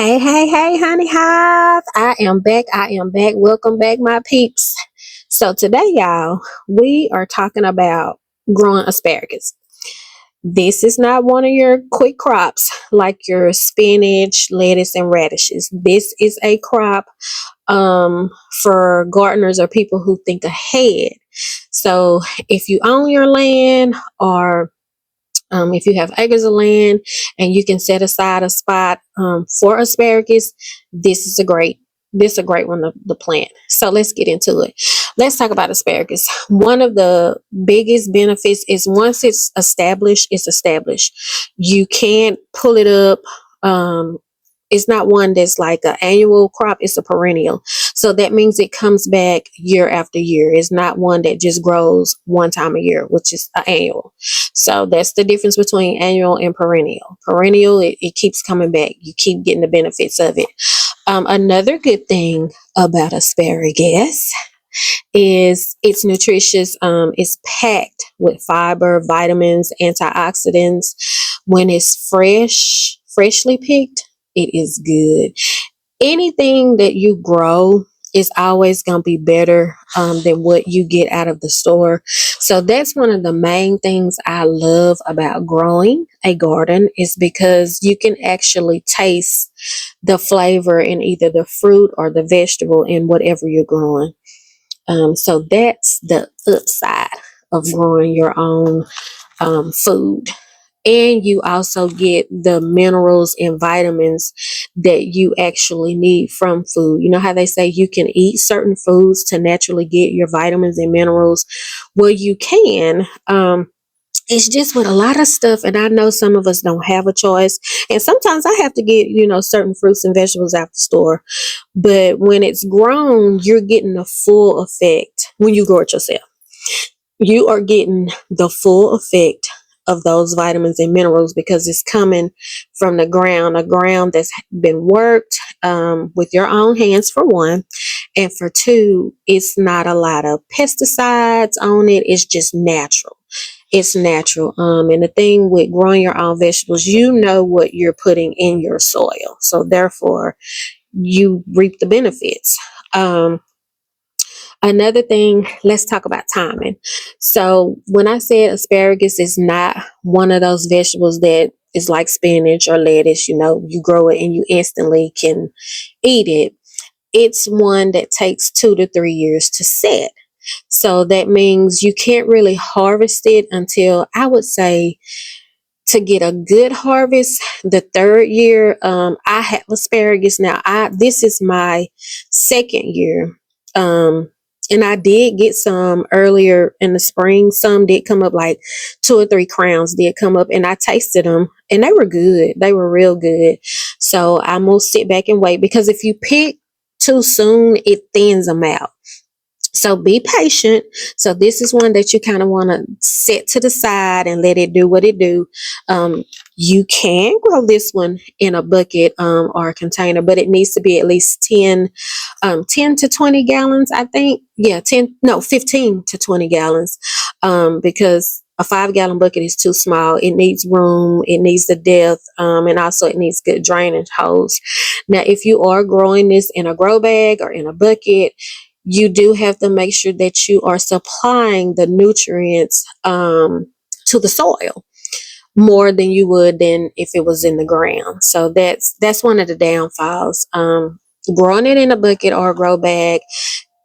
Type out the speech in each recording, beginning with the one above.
Hey, honey hive. I am back. I am back. Welcome back, my peeps. So, today, y'all, we are talking about growing asparagus. This is not one of your quick crops like your spinach, lettuce, and radishes. This is a crop for gardeners or people who think ahead. So, if you own your land or if you have acres of land and you can set aside a spot for asparagus, this is a great one to plant. So let's get into it. Let's talk about asparagus. One of the biggest benefits is once it's established, it's established. You can't pull it up. It's not one that's like an annual crop, it's a perennial. So that means it comes back year after year. It's not one that just grows one time a year, which is an annual. So that's the difference between annual and perennial. Perennial, it keeps coming back. You keep getting the benefits of it. Another good thing about asparagus is it's nutritious. It's packed with fiber, vitamins, antioxidants. When it's freshly picked, it is good. Anything that you grow is always going to be better than what you get out of the store. So that's one of the main things I love about growing a garden is because you can actually taste the flavor in either the fruit or the vegetable in whatever you're growing. So that's the upside of growing your own food. And you also get the minerals and vitamins that you actually need from food. You know how they say you can eat certain foods to naturally get your vitamins and minerals? Well, you can. It's just with a lot of stuff, and I know some of us don't have a choice. And sometimes I have to get, certain fruits and vegetables out the store. But when it's grown, you're getting the full effect when you grow it yourself. You are getting the full effect of those vitamins and minerals because it's coming from the ground, a ground that's been worked with your own hands, for one. And for two, it's not a lot of pesticides on it. It's just natural. It's natural. And the thing with growing your own vegetables, you know what you're putting in your soil. So therefore, you reap the benefits. Another thing, let's talk about timing. So when I said asparagus is not one of those vegetables that is like spinach or lettuce, you grow it and you instantly can eat it. It's one that takes 2 to 3 years to set. So that means you can't really harvest it until, I would say, to get a good harvest, the third year. I have asparagus now. This is my second year. And I did get some earlier in the spring. Some did come up, like 2 or 3 crowns did come up, and I tasted them and they were good. They were real good. So I'm gonna sit back and wait, because if you pick too soon, it thins them out. So be patient. So this is one that you kind of want to set to the side and let it do what it do. You can grow this one in a bucket or a container, but it needs to be at least 10 to 20 gallons, I think. Yeah, 15 to 20 gallons, because a 5-gallon bucket is too small. It needs room, it needs the depth, and also it needs good drainage holes. Now, if you are growing this in a grow bag or in a bucket, you do have to make sure that you are supplying the nutrients to the soil more than you would than if it was in the ground. So that's one of the downfalls. Growing it in a bucket or a grow bag,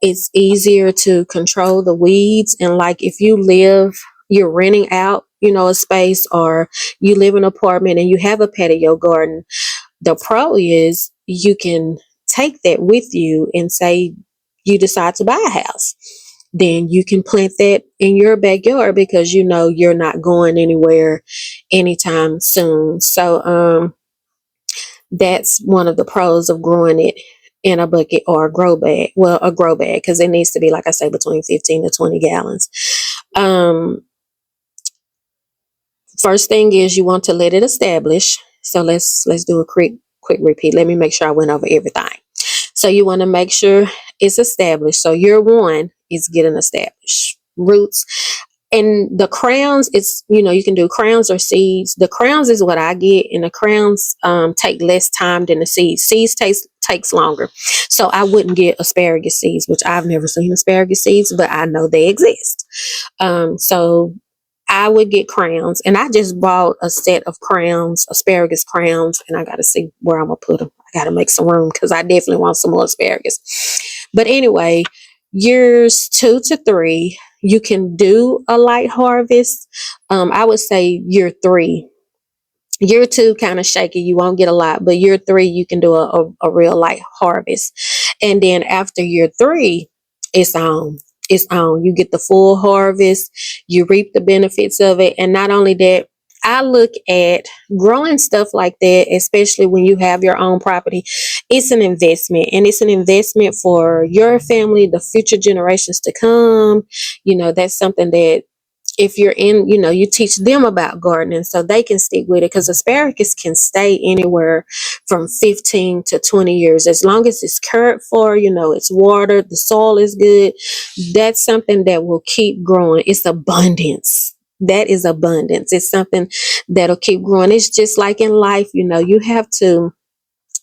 it's easier to control the weeds. And like if you're renting out, a space, or you live in an apartment and you have a patio garden, the pro is you can take that with you, and say you decide to buy a house, then you can plant that in your backyard because you're not going anywhere anytime soon. So that's one of the pros of growing it in a bucket or a grow bag. Well, a grow bag, because it needs to be, like I say, between 15 to 20 gallons. First thing is you want to let it establish. So let's do a quick repeat. Let me make sure I went over everything. So you want to make sure it's established. So year one is getting established. Roots. And the crowns, it's, you can do crowns or seeds. The crowns is what I get, and the crowns take less time than the seeds. Seeds takes longer. So I wouldn't get asparagus seeds, which I've never seen asparagus seeds, but I know they exist. So I would get crowns, and I just bought a set of crowns, asparagus crowns, and I got to see where I'm gonna put them. I got to make some room because I definitely want some more asparagus. But anyway, years 2 to 3, you can do a light harvest. I would say year 3. Year 2 kind of shaky, you won't get a lot, but year 3 you can do a real light harvest. And then after year 3, it's on. It's on. You get the full harvest, you reap the benefits of it. And not only that, I look at growing stuff like that, especially when you have your own property. It's an investment, and it's an investment for your family, the future generations to come. That's something that, if you're in, you teach them about gardening so they can stick with it, because asparagus can stay anywhere from 15 to 20 years as long as it's cared for, it's watered, the soil is good. That's something that will keep growing. It's abundance. That is abundance. It's something that'll keep growing. It's just like in life, you have to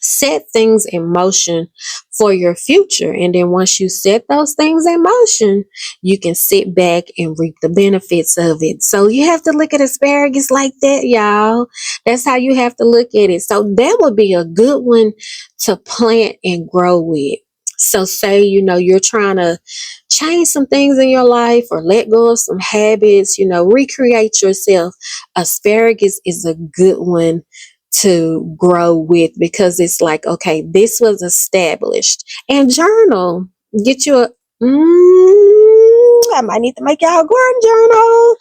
set things in motion for your future. And then once you set those things in motion, you can sit back and reap the benefits of it. So you have to look at asparagus like that, y'all. That's how you have to look at it. So that would be a good one to plant and grow with. So say, you're trying to change some things in your life or let go of some habits, recreate yourself. Asparagus is a good one to grow with, because it's like, okay, this was established. And journal. Get you I might need to make y'all a garden journal.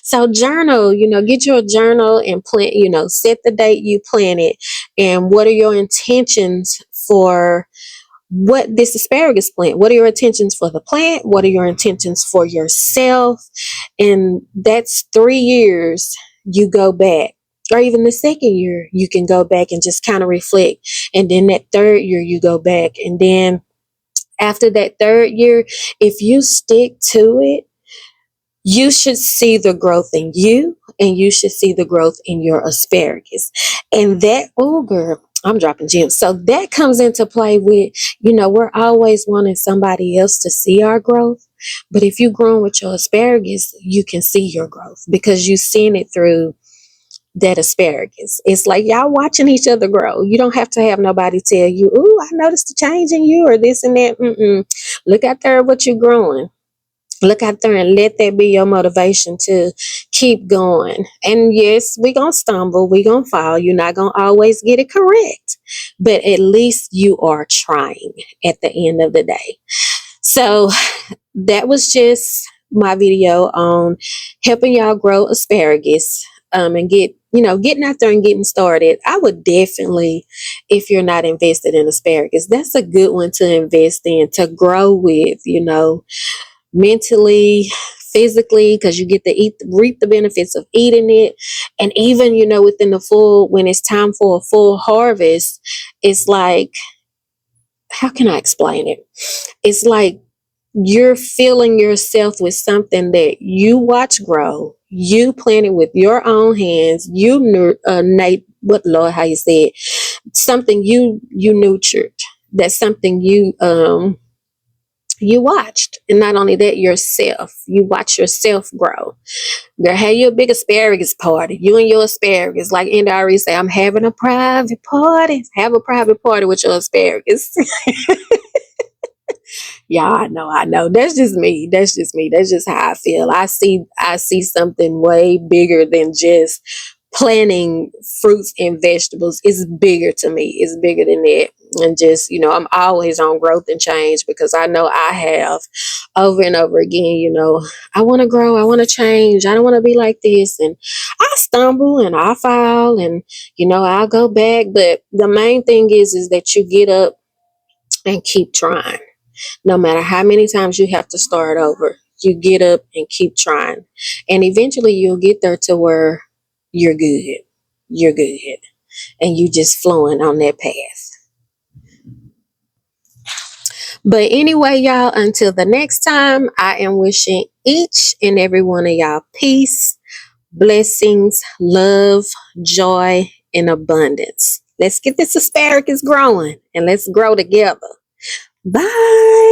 So journal, get you a journal and plant, set the date you plant it, and what are your intentions for what this asparagus plant. What are your intentions for the plant? What are your intentions for yourself? And that's 3 years. You go back, or even the second year, you can go back and just kind of reflect. And then that third year, you go back. And then after that third year, if you stick to it, you should see the growth in you, and you should see the growth in your asparagus. And that, oh girl, I'm dropping gems. So that comes into play with, we're always wanting somebody else to see our growth. But if you're growing with your asparagus, you can see your growth because you've seen it through that asparagus. It's like y'all watching each other grow. You don't have to have nobody tell you, "Ooh, I noticed the change in you," or this and that. Look out there at what you're growing. Look out there and let that be your motivation to keep going. And yes, we're going to stumble. We're going to fall. You're not going to always get it correct. But at least you are trying at the end of the day. So that was just my video on helping y'all grow asparagus, and getting out there and getting started. I would definitely, if you're not invested in asparagus, that's a good one to invest in, to grow with, mentally, physically, because you get to reap the benefits of eating it. And even, within when it's time for a full harvest, it's like, how can I explain it? It's like you're filling yourself with something that you watch grow, you planted with your own hands, what, Lord, how you say it, something you nurtured. That's something you watched. And not only that, you watch yourself grow. Girl, have you a big asparagus party, you and your asparagus. Like Andy already say, I'm having a private party. Have a private party with your asparagus. Yeah, I know. That's just me. That's just how I feel. I see something way bigger than just planting fruits and vegetables. It's bigger to me. It's bigger than that. And just, I'm always on growth and change, because I know I have over and over again, I want to grow, I want to change, I don't want to be like this. And I stumble and I fall, and, I'll go back. But the main thing is that you get up and keep trying. No matter how many times you have to start over, you get up and keep trying. And eventually you'll get there to where you're good. You're good. And you just flowing on that path. But anyway, y'all, until the next time, I am wishing each and every one of y'all peace, blessings, love, joy, and abundance. Let's get this asparagus growing and let's grow together. Bye.